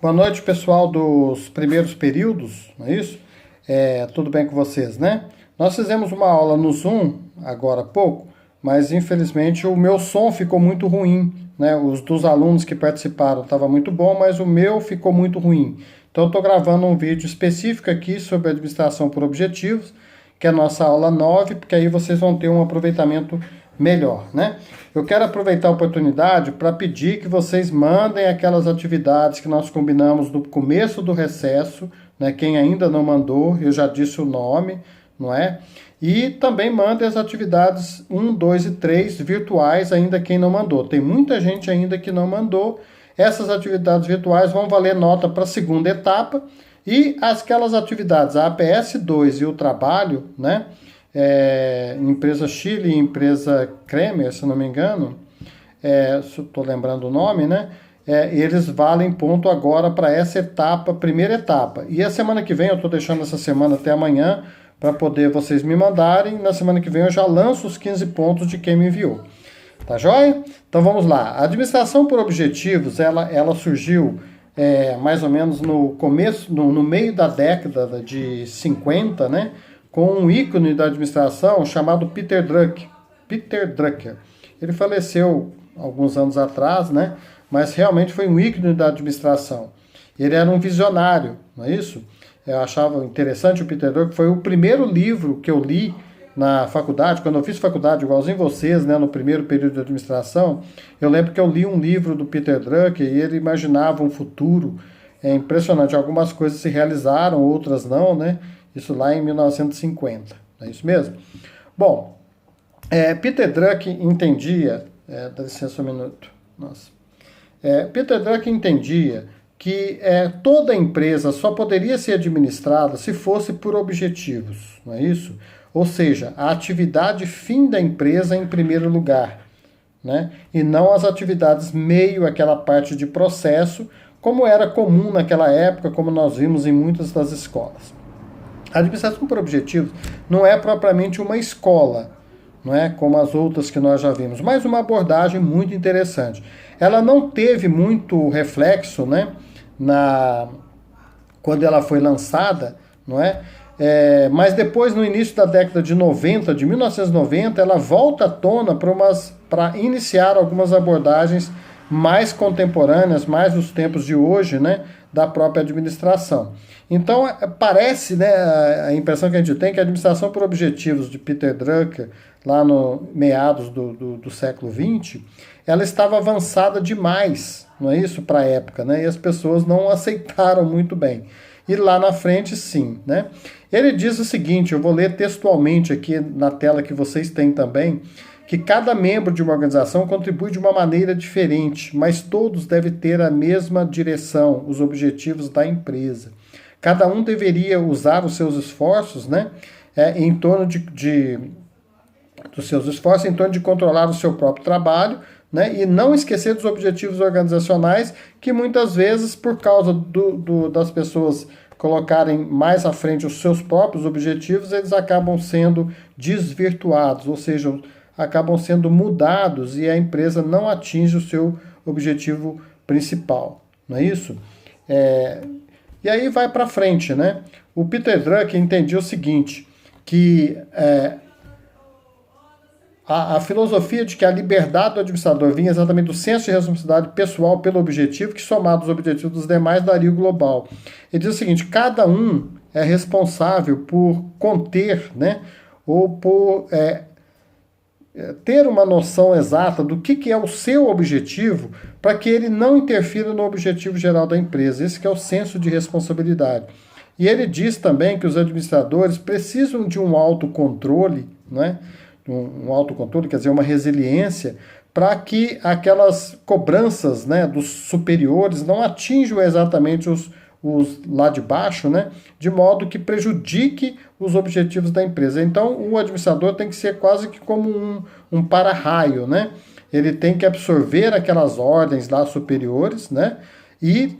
Boa noite, pessoal dos primeiros períodos, não é isso? Tudo bem com vocês, né? Nós fizemos uma aula no Zoom, agora há pouco, mas infelizmente o meu som ficou muito ruim, né? Os dos alunos que participaram estava muito bom, mas o meu ficou muito ruim. Então eu estou gravando um vídeo específico aqui sobre administração por objetivos, que é a nossa aula 9, porque aí vocês vão ter um aproveitamento melhor, né? Eu quero aproveitar a oportunidade para pedir que vocês mandem aquelas atividades que nós combinamos no começo do recesso, né? Quem ainda não mandou, eu já disse o nome, não é? E também mandem as atividades 1, 2 e 3 virtuais, ainda quem não mandou. Tem muita gente ainda que não mandou. Essas atividades virtuais vão valer nota para a segunda etapa e aquelas atividades, a APS 2 e o trabalho, né? Empresa Chile e empresa Kremer, se não me engano, estou lembrando o nome, né? Eles valem ponto agora para essa etapa, primeira etapa. E a semana que vem, eu estou deixando essa semana até amanhã, para poder vocês me mandarem. Na semana que vem eu já lanço os 15 pontos de quem me enviou. Tá joia? Então vamos lá. A administração por objetivos, ela surgiu mais ou menos no começo, no meio da década de 50, né? Com um ícone da administração chamado Peter Drucker. Ele faleceu alguns anos atrás, né? Mas realmente foi um ícone da administração. Ele era um visionário, não é isso? Eu achava interessante o Peter Drucker, foi o primeiro livro que eu li na faculdade, quando eu fiz faculdade, igualzinho vocês, né, no primeiro período de administração. Eu lembro que eu li um livro do Peter Drucker e ele imaginava um futuro impressionante. Algumas coisas se realizaram, outras não, né? Isso lá em 1950, é isso mesmo? Bom, Peter Drucker entendia, dá licença um minuto, nossa. Peter Drucker entendia que toda empresa só poderia ser administrada se fosse por objetivos, não é isso? Ou seja, a atividade fim da empresa em primeiro lugar, né? E não as atividades meio, aquela parte de processo, como era comum naquela época, como nós vimos em muitas das escolas. A administração por objetivos não é propriamente uma escola, não é como as outras que nós já vimos, mas uma abordagem muito interessante. Ela não teve muito reflexo, né, quando ela foi lançada, não é? Mas depois, no início da década de 90, de 1990, ela volta à tona para iniciar algumas abordagens mais contemporâneas, mais dos tempos de hoje, né, da própria administração. Então, parece, né, a impressão que a gente tem é que a administração por objetivos de Peter Drucker, lá no meados do século XX, ela estava avançada demais, não é isso, para a época, né, e as pessoas não aceitaram muito bem. E lá na frente, sim, né. Ele diz o seguinte, eu vou ler textualmente aqui na tela que vocês têm também, que cada membro de uma organização contribui de uma maneira diferente, mas todos devem ter a mesma direção, os objetivos da empresa. Cada um deveria usar os seus esforços, né, em torno dos seus esforços, em torno de controlar o seu próprio trabalho, né, e não esquecer dos objetivos organizacionais, que muitas vezes, por causa das pessoas colocarem mais à frente os seus próprios objetivos, eles acabam sendo desvirtuados, ou seja, acabam sendo mudados e a empresa não atinge o seu objetivo principal, não é isso? E aí vai para frente, né? O Peter Drucker entendia o seguinte, que a filosofia de que a liberdade do administrador vinha exatamente do senso de responsabilidade pessoal pelo objetivo, que somado aos objetivos dos demais daria o global. Ele diz o seguinte, cada um é responsável por conter, né? Ou por ter uma noção exata do que é o seu objetivo para que ele não interfira no objetivo geral da empresa. Esse que é o senso de responsabilidade. E ele diz também que os administradores precisam de um autocontrole, né? Um autocontrole, quer dizer, uma resiliência, para que aquelas cobranças, né, dos superiores não atinjam exatamente os lá de baixo, né, de modo que prejudique os objetivos da empresa. Então, o administrador tem que ser quase que como um para-raio, né? Ele tem que absorver aquelas ordens lá superiores, né, e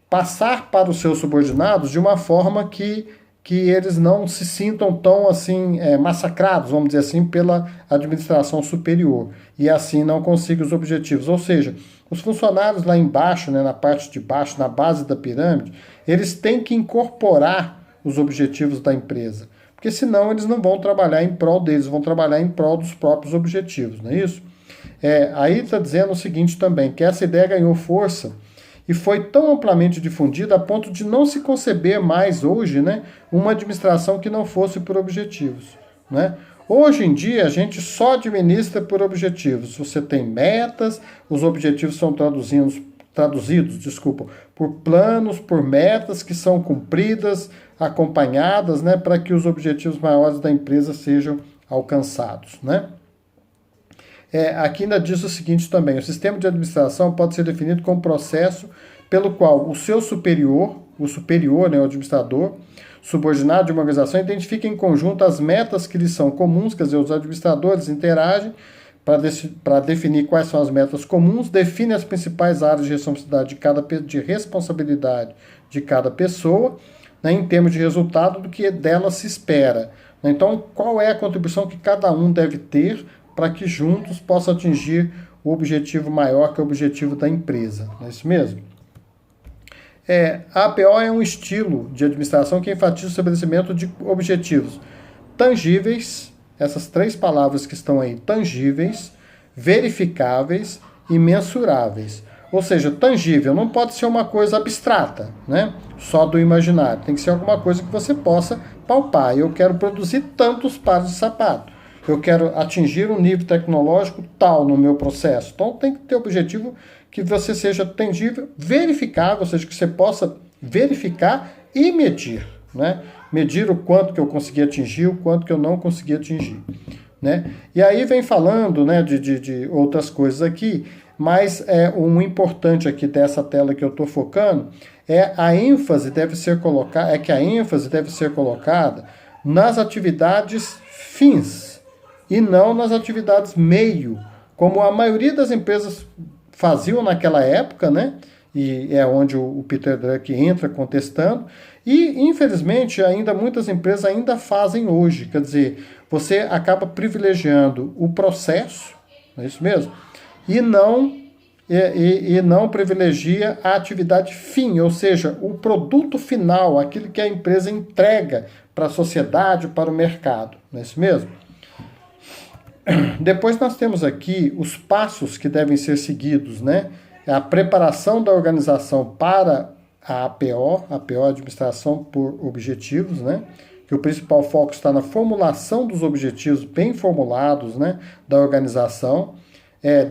passar para os seus subordinados de uma forma que que eles não se sintam tão assim massacrados, vamos dizer assim, pela administração superior e assim não consigam os objetivos. Ou seja, os funcionários lá embaixo, né, na parte de baixo, na base da pirâmide, eles têm que incorporar os objetivos da empresa, porque senão eles não vão trabalhar em prol deles, vão trabalhar em prol dos próprios objetivos, não é isso? Aí está dizendo o seguinte também, que essa ideia ganhou força e foi tão amplamente difundida a ponto de não se conceber mais hoje, né, uma administração que não fosse por objetivos, né? Hoje em dia a gente só administra por objetivos. Você tem metas, os objetivos são traduzidos, por planos, por metas que são cumpridas, acompanhadas, né, para que os objetivos maiores da empresa sejam alcançados, né? Aqui ainda diz o seguinte também, o sistema de administração pode ser definido como processo pelo qual o seu superior, né, o administrador, subordinado de uma organização, identifica em conjunto as metas que lhes são comuns, quer dizer, os administradores interagem para definir quais são as metas comuns, define as principais áreas de responsabilidade de cada pessoa, né, em termos de resultado do que dela se espera. Então, qual é a contribuição que cada um deve ter para que juntos possam atingir o objetivo maior, que é o objetivo da empresa. Não é isso mesmo? A APO é um estilo de administração que enfatiza o estabelecimento de objetivos tangíveis, essas três palavras que estão aí, tangíveis, verificáveis e mensuráveis. Ou seja, tangível não pode ser uma coisa abstrata, né? Só do imaginário. Tem que ser alguma coisa que você possa palpar. Eu quero produzir tantos pares de sapato. Eu quero atingir um nível tecnológico tal no meu processo. Então tem que ter objetivo que você seja tangível, verificável, ou seja, que você possa verificar e medir, né? Medir o quanto que eu consegui atingir, o quanto que eu não consegui atingir, né? E aí vem falando, né, de outras coisas aqui, mas um importante aqui dessa tela que eu estou focando a ênfase deve ser colocada nas atividades fins e não nas atividades meio, como a maioria das empresas faziam naquela época, né? E é onde o Peter Drucker entra contestando, e infelizmente ainda muitas empresas ainda fazem hoje, quer dizer, você acaba privilegiando o processo, não é isso mesmo? E não privilegia a atividade fim, ou seja, o produto final, aquilo que a empresa entrega para a sociedade, para o mercado, não é isso mesmo? Depois nós temos aqui os passos que devem ser seguidos, né? A preparação da organização para a APO, Administração por Objetivos, né? Que o principal foco está na formulação dos objetivos bem formulados, né, da organização. A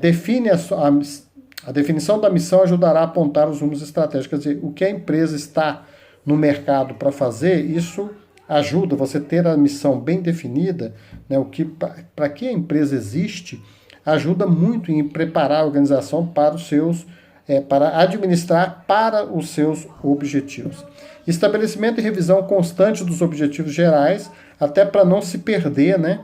definição da missão ajudará a apontar os rumos estratégicos, quer dizer, o que a empresa está no mercado para fazer, isso ajuda você ter a missão bem definida, né, para que a empresa existe, ajuda muito em preparar a organização para para administrar para os seus objetivos. Estabelecimento e revisão constante dos objetivos gerais, até para não se perder, né?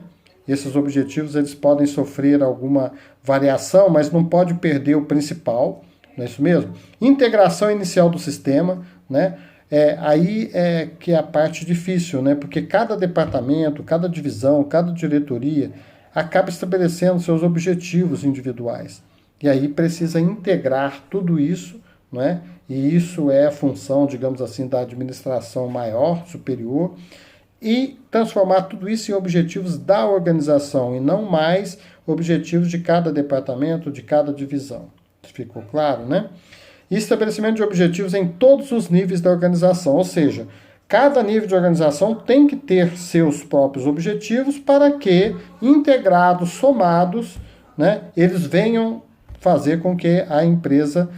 Esses objetivos eles podem sofrer alguma variação, mas não pode perder o principal, não é isso mesmo? Integração inicial do sistema, né? Aí é que é a parte difícil, né? Porque cada departamento, cada divisão, cada diretoria acaba estabelecendo seus objetivos individuais. E aí precisa integrar tudo isso, né? E isso é a função, digamos assim, da administração maior, superior, e transformar tudo isso em objetivos da organização e não mais objetivos de cada departamento, de cada divisão. Ficou claro, né? E estabelecimento de objetivos em todos os níveis da organização, ou seja, cada nível de organização tem que ter seus próprios objetivos para que, integrados, somados, né, eles venham fazer com que a empresa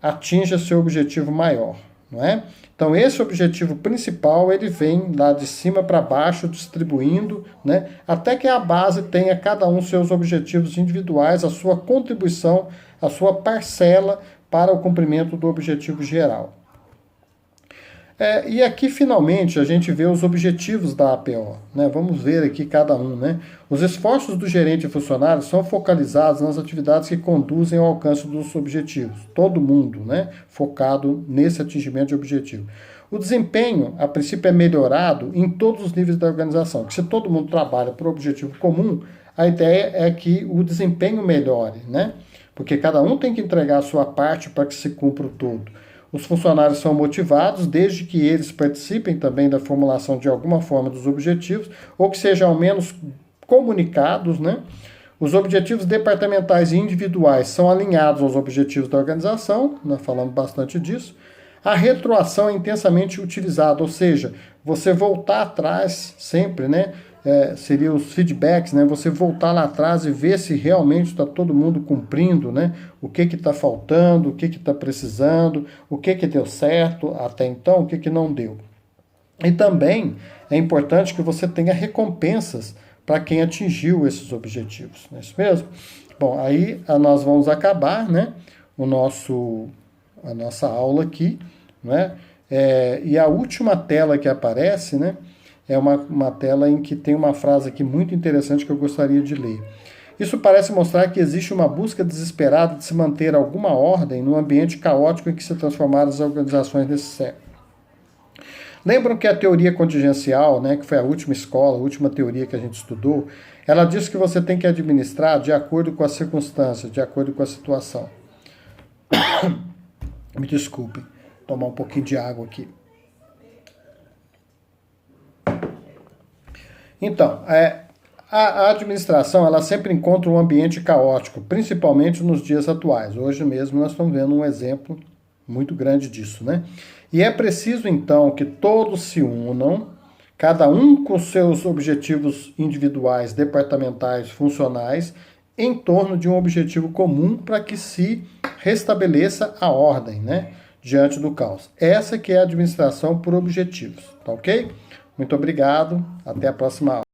atinja seu objetivo maior, não é? Então, esse objetivo principal, ele vem lá de cima para baixo, distribuindo, né, até que a base tenha cada um seus objetivos individuais, a sua contribuição, a sua parcela para o cumprimento do objetivo geral. E aqui, finalmente, a gente vê os objetivos da APO, né? Vamos ver aqui cada um, né? Os esforços do gerente e funcionário são focalizados nas atividades que conduzem ao alcance dos objetivos. Todo mundo, né? Focado nesse atingimento de objetivo. O desempenho, a princípio, é melhorado em todos os níveis da organização. Que se todo mundo trabalha por objetivo comum, a ideia é que o desempenho melhore, né? Porque cada um tem que entregar a sua parte para que se cumpra o todo. Os funcionários são motivados desde que eles participem também da formulação de alguma forma dos objetivos, ou que sejam ao menos comunicados, né? Os objetivos departamentais e individuais são alinhados aos objetivos da organização, nós falamos bastante disso. A retroação é intensamente utilizada, ou seja, você voltar atrás sempre, né? Seria os feedbacks, né? Você voltar lá atrás e ver se realmente está todo mundo cumprindo, né? O que está faltando, o que está precisando, o que deu certo até então, o que não deu. E também é importante que você tenha recompensas para quem atingiu esses objetivos, não é isso mesmo? Bom, aí nós vamos acabar, né? A nossa aula aqui, né? E a última tela que aparece, né? É uma tela em que tem uma frase aqui muito interessante que eu gostaria de ler. Isso parece mostrar que existe uma busca desesperada de se manter alguma ordem no ambiente caótico em que se transformaram as organizações nesse século. Lembram que a teoria contingencial, né, que foi a última escola, a última teoria que a gente estudou, ela diz que você tem que administrar de acordo com as circunstâncias, de acordo com a situação. Me desculpem, vou tomar um pouquinho de água aqui. Então, a administração ela sempre encontra um ambiente caótico, principalmente nos dias atuais. Hoje mesmo nós estamos vendo um exemplo muito grande disso, né? E é preciso, então, que todos se unam, cada um com seus objetivos individuais, departamentais, funcionais, em torno de um objetivo comum para que se restabeleça a ordem, né? Diante do caos. Essa que é a administração por objetivos, tá ok? Muito obrigado, até a próxima aula.